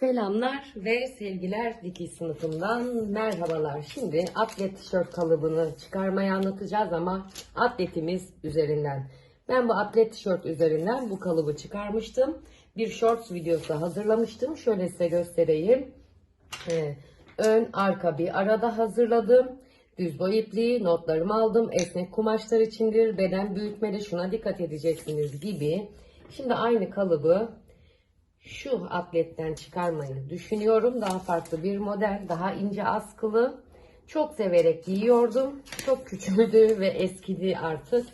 Selamlar ve sevgiler dikiş sınıfından merhabalar. Şimdi atlet tişört kalıbını çıkarmayı anlatacağız ama atletimiz üzerinden. Ben bu atlet tişört üzerinden bu kalıbı çıkarmıştım. Bir shorts videosu hazırlamıştım. Şöyle size göstereyim. Ön arka bir arada hazırladım. Düz boy ipliği, notlarımı aldım. Esnek kumaşlar içindir. Beden büyütmede şuna dikkat edeceksiniz gibi. Şimdi aynı kalıbı şu atletten çıkarmayı düşünüyorum. Daha farklı bir model, daha ince askılı. Çok severek giyiyordum. Çok küçüldü ve eskidi artık.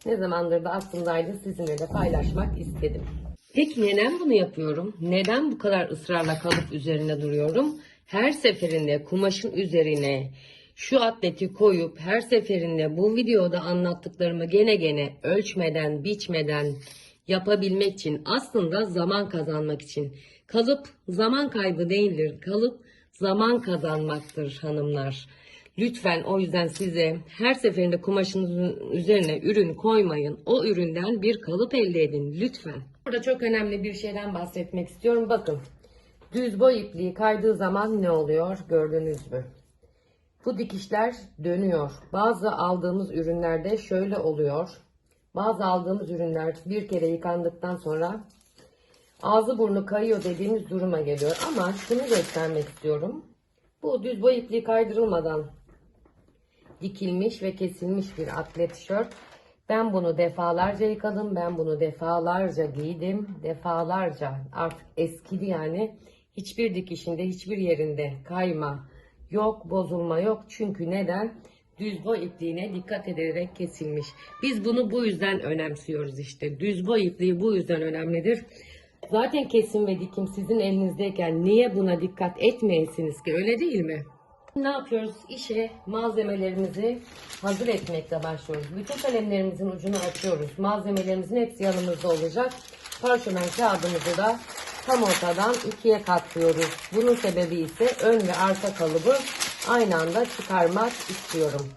Ne zamandır da aklımdaydı, sizinle de paylaşmak istedim. Peki neden bunu yapıyorum? Neden bu kadar ısrarla kalıp üzerine duruyorum? Her seferinde kumaşın üzerine şu atleti koyup her seferinde bu videoda anlattıklarımı gene ölçmeden, biçmeden yapabilmek için, aslında zaman kazanmak için. Kalıp zaman kaybı değildir. Kalıp zaman kazanmaktır hanımlar. Lütfen o yüzden size her seferinde kumaşınızın üzerine ürün koymayın. O üründen bir kalıp elde edin lütfen. Burada çok önemli bir şeyden bahsetmek istiyorum. Bakın, düz boy ipliği kaydığı zaman ne oluyor gördünüz mü? Bu dikişler dönüyor. Bazı aldığımız ürünlerde şöyle oluyor. Bazı aldığımız ürünler bir kere yıkandıktan sonra ağzı burnu kayıyor dediğimiz duruma geliyor. Ama şunu göstermek istiyorum. Bu düz boy ipliği kaydırılmadan dikilmiş ve kesilmiş bir atlet tişört. Ben bunu defalarca yıkadım. Ben bunu defalarca giydim. Defalarca artık eskidi yani. Hiçbir dikişinde, hiçbir yerinde kayma yok, bozulma yok. Çünkü neden? Düz boy ipliğine dikkat ederek kesilmiş. Biz bunu bu yüzden önemsiyoruz işte. Düz boy ipliği bu yüzden önemlidir. Zaten kesim ve dikim sizin elinizdeyken niye buna dikkat etmeyesiniz ki, öyle değil mi? Ne yapıyoruz? İşe malzemelerimizi hazır etmekle başlıyoruz. Bütün kalemlerimizin ucunu açıyoruz. Malzemelerimizin hepsi yanımızda olacak. Parşömen kağıdımızı da tam ortadan ikiye katlıyoruz. Bunun sebebi ise ön ve arka kalıbı aynı anda çıkarmak istiyorum.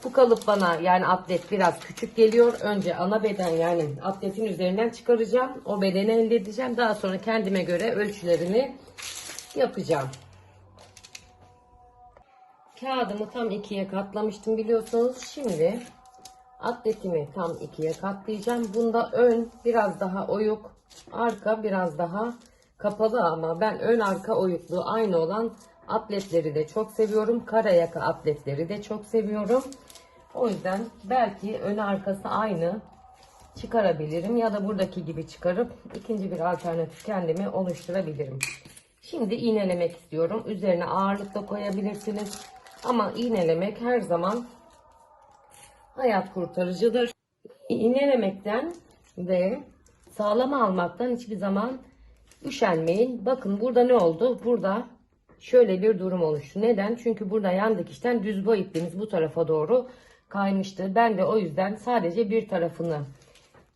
Bu kalıp bana, yani atlet, biraz küçük geliyor. Önce ana beden, yani atletin üzerinden çıkaracağım. O bedeni elde edeceğim. Daha sonra kendime göre ölçülerini yapacağım. Kağıdımı tam ikiye katlamıştım biliyorsunuz. Şimdi atletimi tam ikiye katlayacağım. Bunda ön biraz daha oyuk, arka biraz daha kapalı, ama ben ön arka oyukluğu aynı olan atletleri de çok seviyorum. Kara yaka atletleri de çok seviyorum. O yüzden belki ön arkası aynı çıkarabilirim ya da buradaki gibi çıkarıp ikinci bir alternatif kendimi oluşturabilirim. Şimdi iğnelemek istiyorum. Üzerine ağırlık da koyabilirsiniz. Ama iğnelemek her zaman hayat kurtarıcıdır. İğnelemekten ve sağlam almaktan hiçbir zaman üşenmeyin. Bakın burada ne oldu? Burada şöyle bir durum oluştu. Neden? Çünkü burada yan dikişten düz boy ipliğimiz bu tarafa doğru kaymıştı. Ben de o yüzden sadece bir tarafını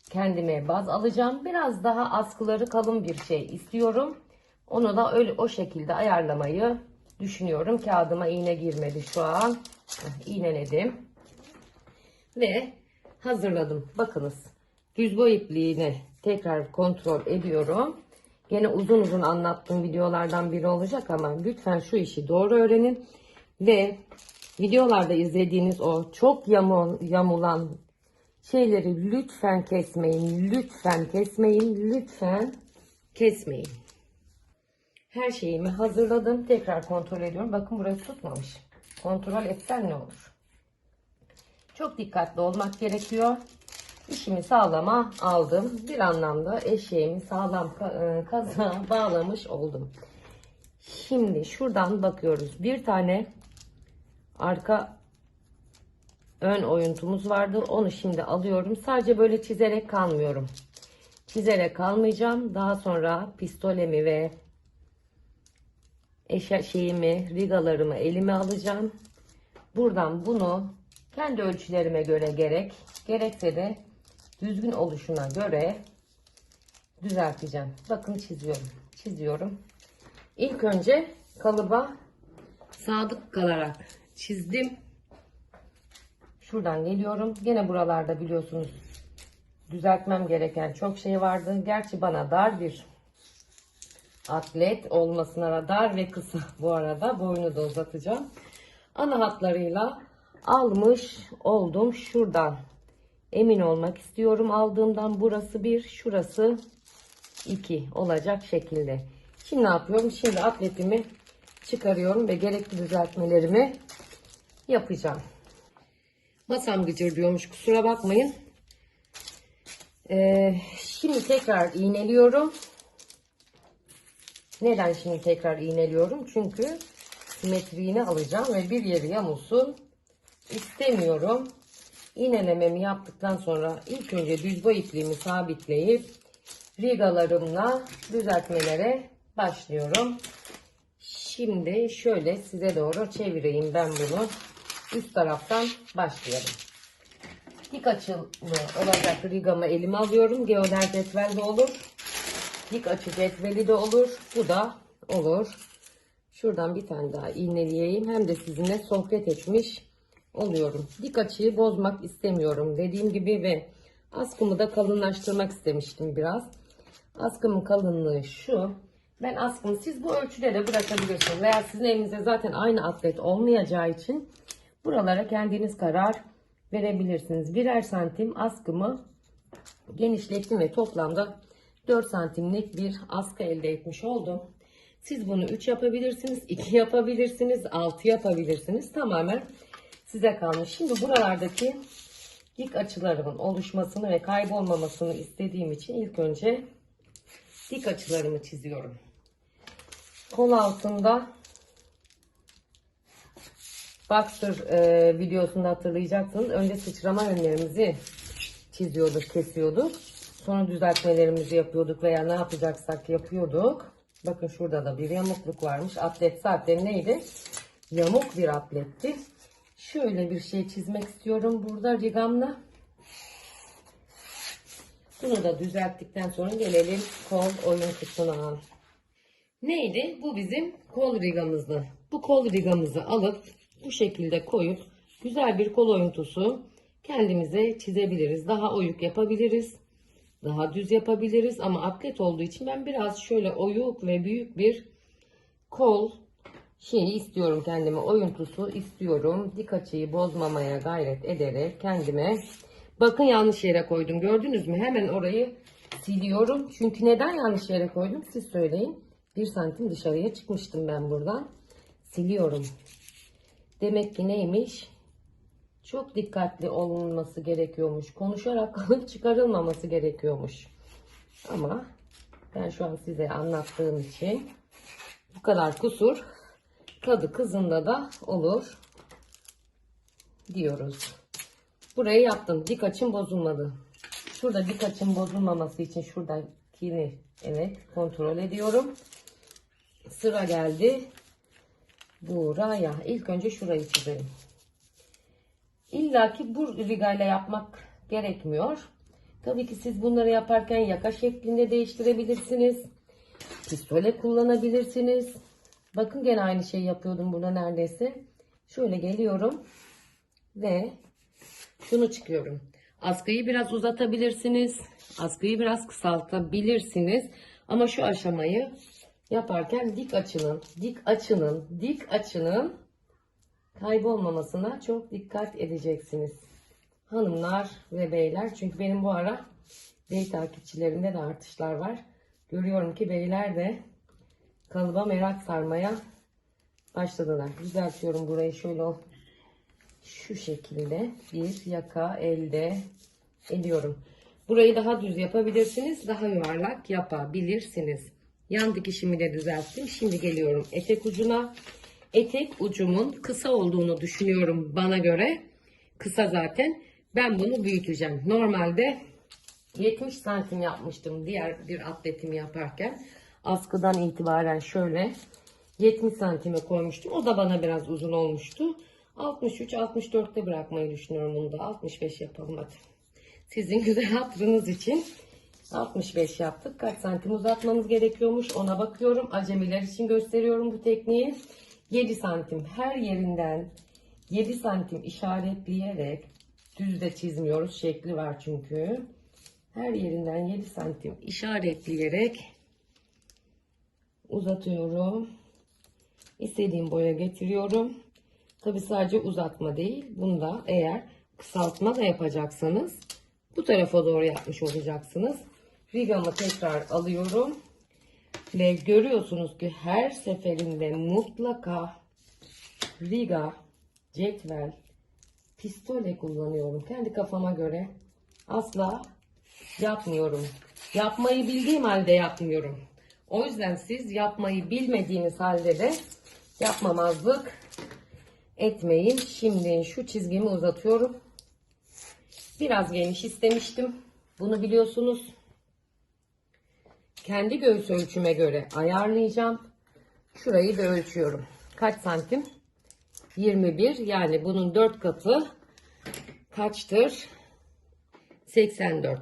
kendime baz alacağım. Biraz daha askıları kalın bir şey istiyorum. Onu da öyle o şekilde ayarlamayı düşünüyorum. Kağıdıma iğne girmedi şu an. İğneledim ve hazırladım. Bakınız, düz boy ipliğini tekrar kontrol ediyorum. Gene uzun uzun anlattığım videolardan biri olacak ama lütfen şu işi doğru öğrenin ve videolarda izlediğiniz o çok yamulan şeyleri lütfen kesmeyin. Lütfen kesmeyin. Lütfen kesmeyin. Her şeyimi hazırladım. Tekrar kontrol ediyorum. Bakın burası tutmamış. Kontrol etsen ne olur? Çok dikkatli olmak gerekiyor. İşimi sağlama aldım. Bir anlamda eşeğimi sağlam kazığa bağlamış oldum. Şimdi şuradan bakıyoruz. Bir tane arka ön oyuntumuz vardı. Onu şimdi alıyorum. Sadece böyle çizerek kalmıyorum. Çizerek kalmayacağım. Daha sonra pistolemi ve rigalarımı elime alacağım. Buradan bunu kendi ölçülerime göre gerekse de düzgün oluşuna göre düzelteceğim. Bakın çiziyorum. İlk önce kalıba sadık kalarak çizdim. Şuradan geliyorum. Gene buralarda biliyorsunuz düzeltmem gereken çok şey vardı. Gerçi bana dar bir atlet olmasına dar ve kısa, bu arada boyunu da uzatacağım. Ana hatlarıyla almış oldum. Şuradan emin olmak istiyorum aldığımdan. Burası 1, şurası 2 olacak şekilde. Şimdi ne yapıyorum? Şimdi atletimi çıkarıyorum ve gerekli düzeltmelerimi yapacağım. Masam gıcır diyormuş, kusura bakmayın. Şimdi tekrar iğneliyorum. Neden şimdi tekrar iğneliyorum? Çünkü simetriğini alacağım ve bir yeri yamulsun istemiyorum. İğnelememi yaptıktan sonra ilk önce düz boy ipliğimi sabitleyip rigalarımla düzeltmelere başlıyorum. Şimdi şöyle size doğru çevireyim ben bunu. Üst taraftan başlayalım. Dik açılı olacak rigamı elime alıyorum. Geoder cetvel de olur. Dik açı cetveli de olur. Bu da olur. Şuradan bir tane daha iğneleyeyim. Hem de sizinle sohbet etmiş oluyorum. Dik açıyı bozmak istemiyorum dediğim gibi ve askımı da kalınlaştırmak istemiştim biraz. Askımın kalınlığı şu. Ben askımı siz bu ölçüde de bırakabilirsiniz. Veya sizin elinizde zaten aynı atlet olmayacağı için buralara kendiniz karar verebilirsiniz. Birer santim askımı genişlettim ve toplamda 4 santimlik bir askı elde etmiş oldum. Siz bunu 3 yapabilirsiniz, 2 yapabilirsiniz, 6 yapabilirsiniz. Tamamen size kalmış. Şimdi buralardaki dik açılarımın oluşmasını ve kaybolmamasını istediğim için ilk önce dik açılarımı çiziyorum. Kol altında boxer videosunda hatırlayacaksınız. Önce sıçrama yönlerimizi çiziyorduk, kesiyorduk. Sonra düzeltmelerimizi yapıyorduk veya ne yapacaksak yapıyorduk. Bakın şurada da bir yamukluk varmış. Atlet zaten neydi? Yamuk bir atletti. Şöyle bir şey çizmek istiyorum burada rigamla. Bunu da düzelttikten sonra gelelim kol oyun kısmına. Neydi? Bu bizim kol rigamızdı. Bu kol rigamızı alıp bu şekilde koyup güzel bir kol oyuntusu kendimize çizebiliriz. Daha oyuk yapabiliriz. Daha düz yapabiliriz ama atlet olduğu için ben biraz şöyle oyuk ve büyük bir kol şeyi istiyorum kendime. Oyuntusu istiyorum. Dik açıyı bozmamaya gayret ederek kendime. Bakın yanlış yere koydum. Gördünüz mü? Hemen orayı siliyorum. Çünkü neden yanlış yere koydum? Siz söyleyin. 1 santim dışarıya çıkmıştım ben buradan. Siliyorum. Demek ki neymiş? Çok dikkatli olunması gerekiyormuş. Konuşarak kalıp çıkarılmaması gerekiyormuş. Ama ben şu an size anlattığım için bu kadar kusur kadı kızında da olur diyoruz. Burayı yaptım. Dik açım bozulmadı. Şurada dik açım bozulmaması için şuradakini evet kontrol ediyorum. Sıra geldi buraya. İlk önce şurayı çizelim. İlla ki bu rigayla yapmak gerekmiyor. Tabii ki siz bunları yaparken yaka şeklinde değiştirebilirsiniz. Pistole kullanabilirsiniz. Bakın gene aynı şeyi yapıyordum burada neredeyse. Şöyle geliyorum ve şunu çıkıyorum. Askıyı biraz uzatabilirsiniz. Askıyı biraz kısaltabilirsiniz. Ama şu aşamayı yaparken dik açının kaybolmamasına çok dikkat edeceksiniz. Hanımlar ve beyler. Çünkü benim bu ara bey takipçilerimde de artışlar var. Görüyorum ki beyler de kalıba merak sarmaya başladılar. Düzeltiyorum burayı şöyle şu şekilde bir yaka elde ediyorum. Burayı daha düz yapabilirsiniz. Daha yuvarlak yapabilirsiniz. Yan dikişimi de düzelttim. Şimdi geliyorum etek ucuna. Etek ucumun kısa olduğunu düşünüyorum bana göre. Kısa zaten. Ben bunu büyüteceğim. Normalde 70 santim yapmıştım diğer bir atletimi yaparken. Askıdan itibaren şöyle 70 santime koymuştum. O da bana biraz uzun olmuştu. 63-64'te bırakmayı düşünüyorum bunu da. 65 yapalım hadi. Sizin güzel hatırınız için 65 yaptık. Kaç santim uzatmamız gerekiyormuş ona bakıyorum. Acemiler için gösteriyorum bu tekniği. 7 santim her yerinden 7 santim işaretleyerek düz de çizmiyoruz. Şekli var çünkü. Her yerinden 7 santim işaretleyerek Uzatıyorum. İstediğim boya getiriyorum. Tabi sadece uzatma değil. Bunda eğer kısaltma da yapacaksanız bu tarafa doğru yapmış olacaksınız. Rigamı tekrar alıyorum. Ve görüyorsunuz ki her seferinde mutlaka riga, cetvel, pistole kullanıyorum. Kendi kafama göre asla yapmıyorum. Yapmayı bildiğim halde yapmıyorum. O yüzden siz yapmayı bilmediğiniz halde de yapmamazlık etmeyin. Şimdi şu çizgimi uzatıyorum. Biraz geniş istemiştim. Bunu biliyorsunuz. Kendi göğüs ölçüme göre ayarlayacağım. Şurayı da ölçüyorum. Kaç santim? 21. Yani bunun 4 katı kaçtır? 84.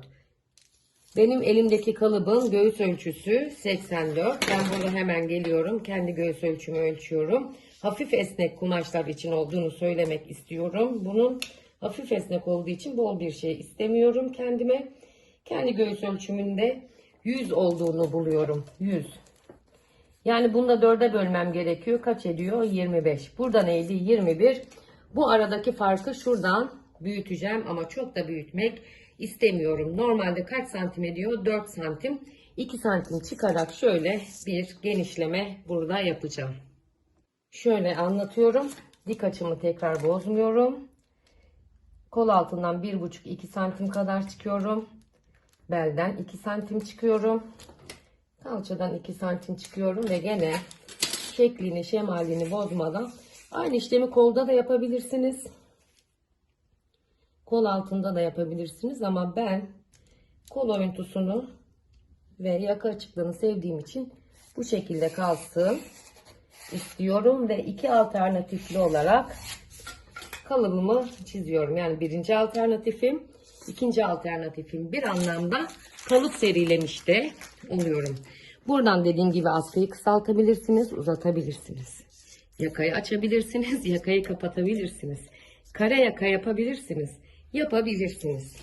Benim elimdeki kalıbın göğüs ölçüsü 84. Ben burada hemen geliyorum. Kendi göğüs ölçümü ölçüyorum. Hafif esnek kumaşlar için olduğunu söylemek istiyorum. Bunun hafif esnek olduğu için bol bir şey istemiyorum kendime. Kendi göğüs ölçümünde 100 olduğunu buluyorum. 100. Yani bunu da 4'e bölmem gerekiyor. Kaç ediyor? 25. Burada neydi? 21. Bu aradaki farkı şuradan büyüteceğim ama çok da büyütmek istemiyorum. Normalde kaç santim ediyor? 4 santim. 2 santim çıkarak şöyle bir genişleme burada yapacağım. Şöyle anlatıyorum. Dik açımı tekrar bozmuyorum. Kol altından 1,5-2 santim kadar çıkıyorum. Belden 2 santim çıkıyorum. Kalçadan 2 santim çıkıyorum ve gene şeklini, şemalini bozmadan aynı işlemi kolda da yapabilirsiniz. Kol altında da yapabilirsiniz ama ben kol oyuntusunu ve yaka açıklığını sevdiğim için bu şekilde kalsın istiyorum ve iki alternatifli olarak kalıbımı çiziyorum. Yani birinci alternatifim, ikinci alternatifim bir anlamda kalıp serilemiş de oluyorum. Buradan dediğim gibi askıyı kısaltabilirsiniz, uzatabilirsiniz. Yakayı açabilirsiniz, yakayı kapatabilirsiniz. Kare yaka yapabilirsiniz, yapabilirsiniz.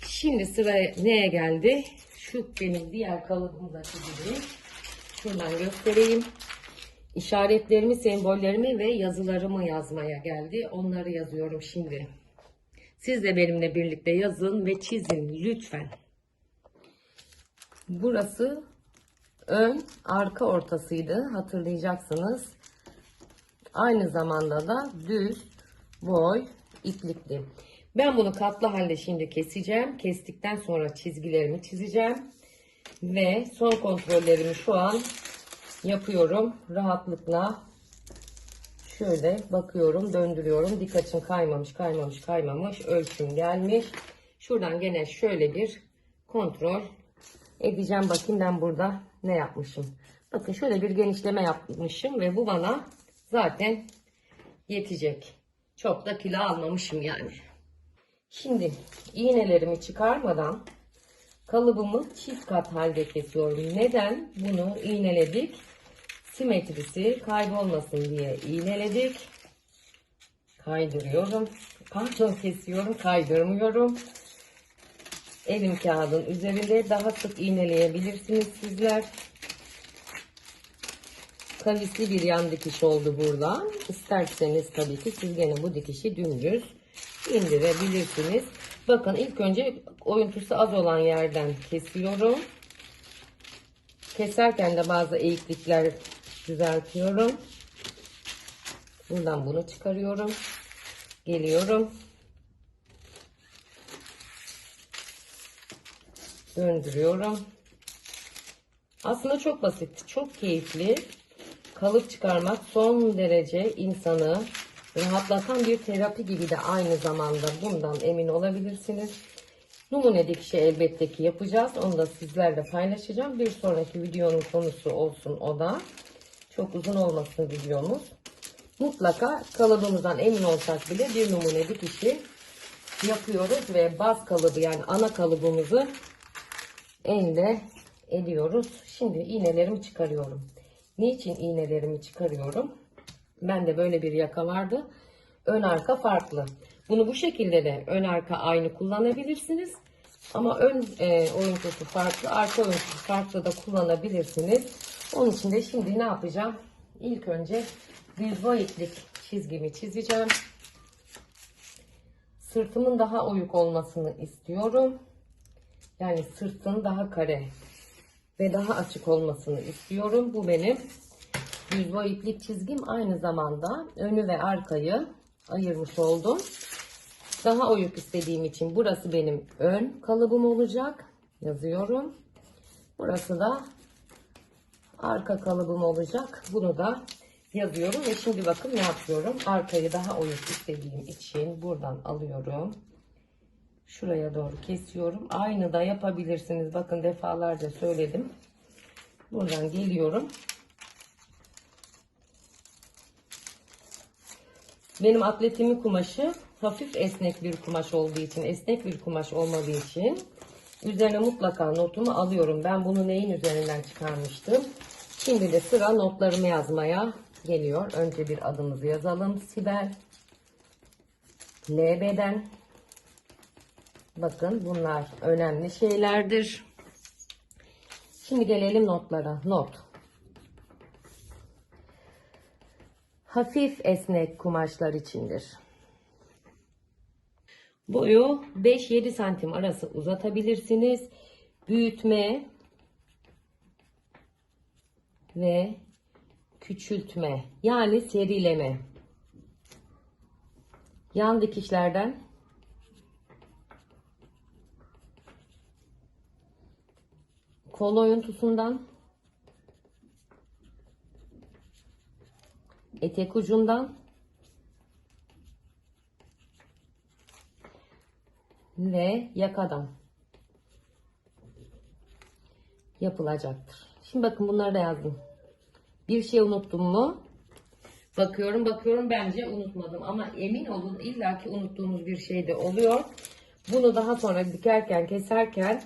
Şimdi sıra neye geldi? Şu benim diğer kalıbımdaki gibi. Şuradan göstereyim. İşaretlerimi, sembollerimi ve yazılarımı yazmaya geldi. Onları yazıyorum şimdi. Siz de benimle birlikte yazın ve çizin lütfen. Burası ön arka ortasıydı. Hatırlayacaksınız. Aynı zamanda da düz boy iplikti. Ben bunu katlı halde şimdi keseceğim. Kestikten sonra çizgilerimi çizeceğim. Ve son kontrollerimi şu an yapıyorum. Rahatlıkla şöyle bakıyorum, döndürüyorum. Dik açım kaymamış. Ölçüm gelmiş. Şuradan gene şöyle bir kontrol edeceğim. Bakayım ben burada ne yapmışım. Bakın şöyle bir genişleme yapmışım ve bu bana zaten yetecek. Çok da kilo almamışım yani. Şimdi iğnelerimi çıkarmadan kalıbımı çift kat halde kesiyorum. Neden bunu iğneledik? Simetrisi kaybolmasın diye iğneledik. Kaydırıyorum. Pardon, kesiyorum, kaydırmıyorum. Elim kağıdın üzerinde daha sık iğneleyebilirsiniz sizler. Kavisli bir yan dikiş oldu burada. İsterseniz tabii ki siz gene bu dikişi dümdüz indirebilirsiniz. Bakın ilk önce oyuntusu az olan yerden kesiyorum. Keserken de bazı eğiklikler düzeltiyorum. Buradan bunu çıkarıyorum. Geliyorum. Döndürüyorum. Aslında çok basit, çok keyifli. Kalıp çıkarmak son derece insanı rahatlatan bir terapi gibi de aynı zamanda, bundan emin olabilirsiniz. Numune dikişi elbette ki yapacağız. Onu da sizlerle paylaşacağım. Bir sonraki videonun konusu olsun o da. Çok uzun olmasın videomuz. Mutlaka kalıbımızdan emin olsak bile bir numune dikişi yapıyoruz ve baz kalıbı, yani ana kalıbımızı elde ediyoruz. Şimdi iğnelerimi çıkarıyorum. Niçin iğnelerimi çıkarıyorum? Bende böyle bir yaka vardı. Ön arka farklı. Bunu bu şekilde de ön arka aynı kullanabilirsiniz. Ama ön oyuntusu farklı, arka oyuntusu farklı da kullanabilirsiniz. Onun için de şimdi ne yapacağım? İlk önce düz boy iplik çizgimi çizeceğim. Sırtımın daha oyuk olmasını istiyorum. Yani sırtın daha kare ve daha açık olmasını istiyorum. Bu benim düz boy iplik çizgim. Aynı zamanda önü ve arkayı ayırmış oldum. Daha oyuk istediğim için burası benim ön kalıbım olacak. Yazıyorum. Burası da arka kalıbım olacak. Bunu da yazıyorum ve şimdi bakın ne yapıyorum. Arkayı daha oyuk istediğim için buradan alıyorum. Şuraya doğru kesiyorum. Aynı da yapabilirsiniz. Bakın defalarca söyledim. Buradan geliyorum. Benim atletimin kumaşı hafif esnek bir kumaş olduğu için, esnek bir kumaş olmadığı için üzerine mutlaka notumu alıyorum. Ben bunu neyin üzerinden çıkarmıştım? Şimdi de sıra notlarımı yazmaya geliyor. Önce bir adımızı yazalım. Sibel. LB'den. Bakın bunlar önemli şeylerdir. Şimdi gelelim notlara. Not. Hafif esnek kumaşlar içindir. Boyu 5-7 santim arası uzatabilirsiniz. Büyütme ve küçültme yani serileme. Yan dikişlerden kol oyuntusundan, etek ucundan ve yakadan yapılacaktır. Şimdi bakın bunları da yazdım. Bir şey unuttum mu? Bakıyorum bence unutmadım ama emin olun illaki unuttuğumuz bir şey de oluyor. Bunu daha sonra dikerken keserken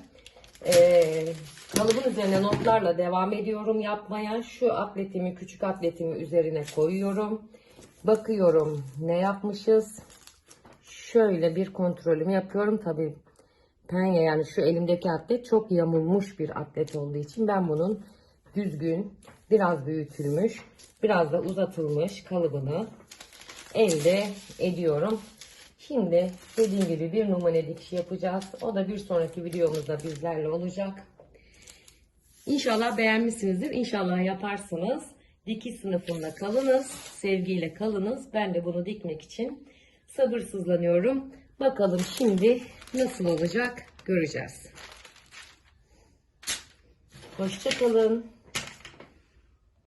kalıbın üzerine notlarla devam ediyorum yapmaya. Şu atletimi, küçük atletimi üzerine koyuyorum. Bakıyorum ne yapmışız. Şöyle bir kontrolümü yapıyorum. Tabii penye yani şu elimdeki atlet çok yamulmuş bir atlet olduğu için ben bunun düzgün, biraz büyütülmüş, biraz da uzatılmış kalıbını elde ediyorum. Şimdi dediğim gibi bir numune dikiş yapacağız. O da bir sonraki videomuzda bizlerle olacak. İnşallah beğenmişsinizdir. İnşallah yaparsınız. Dikiş sınıfında kalınız. Sevgiyle kalınız. Ben de bunu dikmek için sabırsızlanıyorum. Bakalım şimdi nasıl olacak göreceğiz. Hoşça kalın.